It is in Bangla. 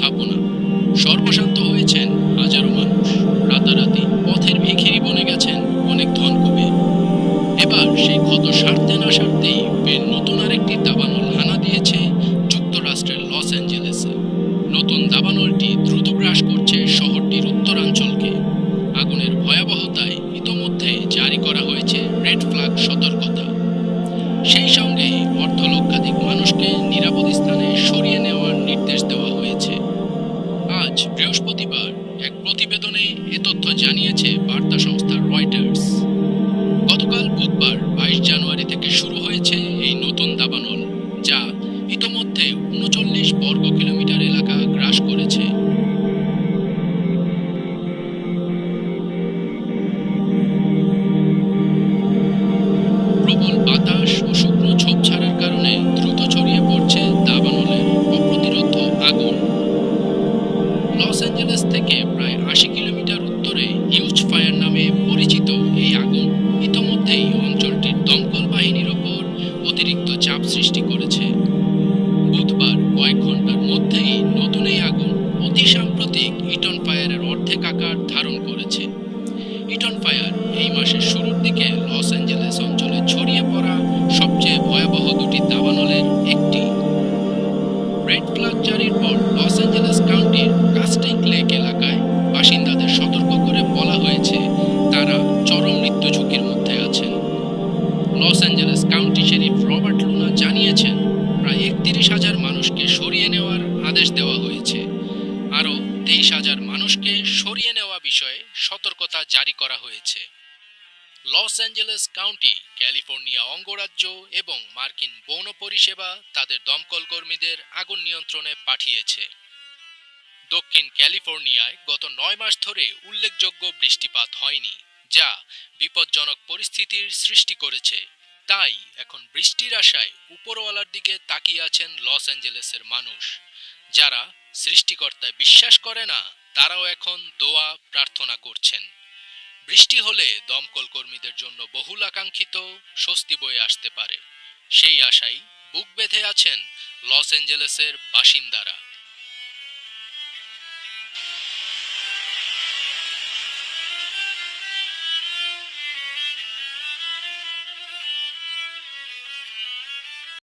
স্থাপনা। সর্বশান্ত হয়েছেন হাজারো মানুষ। রাতারাতি পথের ভিখিরি বনে গেছেন অনেক ধনকুবে। এবার সেই ক্ষত সারতে না সারতেই ফের নতুন আরেকটি দাবানল হানা দিয়েছে যুক্তরাষ্ট্রের লস অ্যাঞ্জেলেসে। নতুন দাবানলটি দ্রুত গ্রাস করছে শহরটির উত্তরাঞ্চলকে। আগুনের ভয়াবহতায় ইতোমধ্যে জারি করা হয়েছে রেড ফ্ল্যাগ সতর্কতা। সেই সঙ্গে অর্ধলক্ষাধিক মানুষকে নিরাপদ স্থানে সরিয়ে নেওয়ার নির্দেশ দেওয়া হয়েছে। আজ বৃহস্পতিবার এক প্রতিবেদনে এ তথ্য জানিয়েছে বার্তা সংস্থা রয়টার্স। গতকাল বুধবার ২২ জানুয়ারি থেকে শুরু হয়েছে এই নতুন দাবানল, যা ইতোমধ্যে ৩৯ বর্গ কিলোমিটার এলাকা গ্রাস করেছে। প্রবল বাতাস ও শুকনো ঝোপ ছাড়ার কারণে দ্রুত ছড়িয়ে পড়ছে দাবানলের অপ্রতিরোধ্য আগুন। লস অ্যাঞ্জেলেস থেকে প্রায় ৮০ কিলোমিটার উত্তরে হিউজ ফায়ার নামে পরিচিত এই আগুন ইতোমধ্যেই অঞ্চলটির দমকল বাহিনীর ওপর অতিরিক্ত চাপ সৃষ্টি করেছে। বুধবার কয়েক ঘন্টার মধ্যেই নতুন এই আগুন অতি সাম্প্রতিক ইটন ফায়ারের অর্ধেক আকার ধারণ করেছে। ইটন ফায়ার এই মাসের শুরুর দিকে লস অ্যাঞ্জেলেস অঞ্চলে ছড়িয়ে পড়া সবচেয়ে ভয়াবহ দুটি দাবানলের একটি। রেড ফ্ল্যাগ জারির পর লস অ্যাঞ্জেলেস কাউন্টির কাস্টিং লেক এলাকায় বাসিন্দাদের সতর্ক করে বলা হয়েছে তারা চরম মৃত্যু ঝুঁকির মধ্যে আছেন। Los Angeles county sheriff Robert Luna জানিয়েছেন প্রায় ৩১,০০০ মানুষকে সরিয়ে নেওয়ার আদেশ দেওয়া হয়েছে। আরও ২৩,০০০ মানুষকে সরিয়ে নেওয়া বিষয়ে সতর্কতা জারি করা হয়েছে। লস অ্যাঞ্জেলেস কাউন্টি, ক্যালিফোর্নিয়া অঙ্গরাজ্য এবং মার্কিন বন পরিষেবা তাদের দমকল কর্মীদের আগুন নিয়ন্ত্রণে পাঠিয়েছে। দক্ষিণ ক্যালিফোর্নিয়ায় গত ৯ মাস ধরে উল্লেখযোগ্য বৃষ্টিপাত হয়নি, যা বিপজ্জনক পরিস্থিতির সৃষ্টি করেছে। তাই এখন বৃষ্টির আশায় উপরওয়ালার দিকে তাকিয়ে আছেন লস অ্যাঞ্জেলেসের মানুষ। যারা সৃষ্টিকর্তায় বিশ্বাস করে না, তারাও এখন দোয়া প্রার্থনা করছেন। বৃষ্টি হলে দমকল কর্মীদের জন্য বহুল আকাঙ্ক্ষিত স্বস্তি বয়ে আসতে পারে, সেই আশায় বুক বেঁধে আছেন লস অ্যাঞ্জেলেসের বাসিন্দারা।